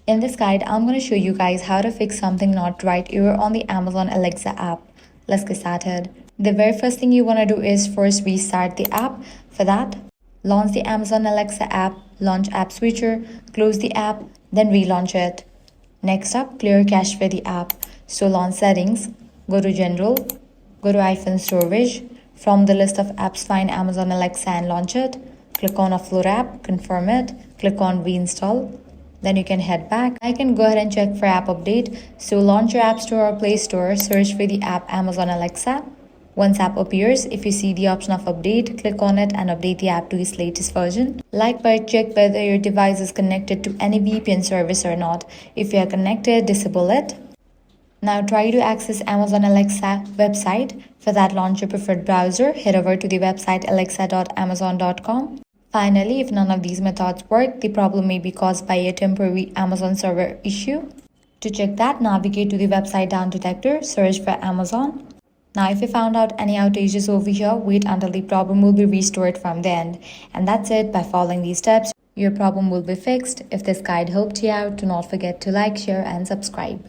In this guide, I'm going to show you guys how to fix something not right here on the Amazon Alexa app. Let's get started. The very first thing you want to do is first restart the app. For that, launch the Amazon Alexa app, launch App Switcher, close the app, then relaunch it. Next up, clear cache for the app. So launch Settings, go to General, go to iPhone Storage. From the list of apps, find Amazon Alexa and launch it. Click on Offload app, confirm it, click on Reinstall. Then you can head back. I can go ahead and check for app update. So launch your App Store or Play Store, search for the app Amazon Alexa. Once app appears, if you see the option of update, click on it and update the app to its latest version. Check whether your device is connected to any VPN service or not. If you are connected, disable it. Now try to access Amazon Alexa website. For that, launch your preferred browser. Head over to the website alexa.amazon.com. Finally, if none of these methods work, the problem may be caused by a temporary Amazon server issue. To check that, navigate to the website Down Detector, search for Amazon. Now, if you found out any outages over here, wait until the problem will be restored from the end. And that's it. By following these steps, your problem will be fixed. If this guide helped you out, do not forget to like, share, and subscribe.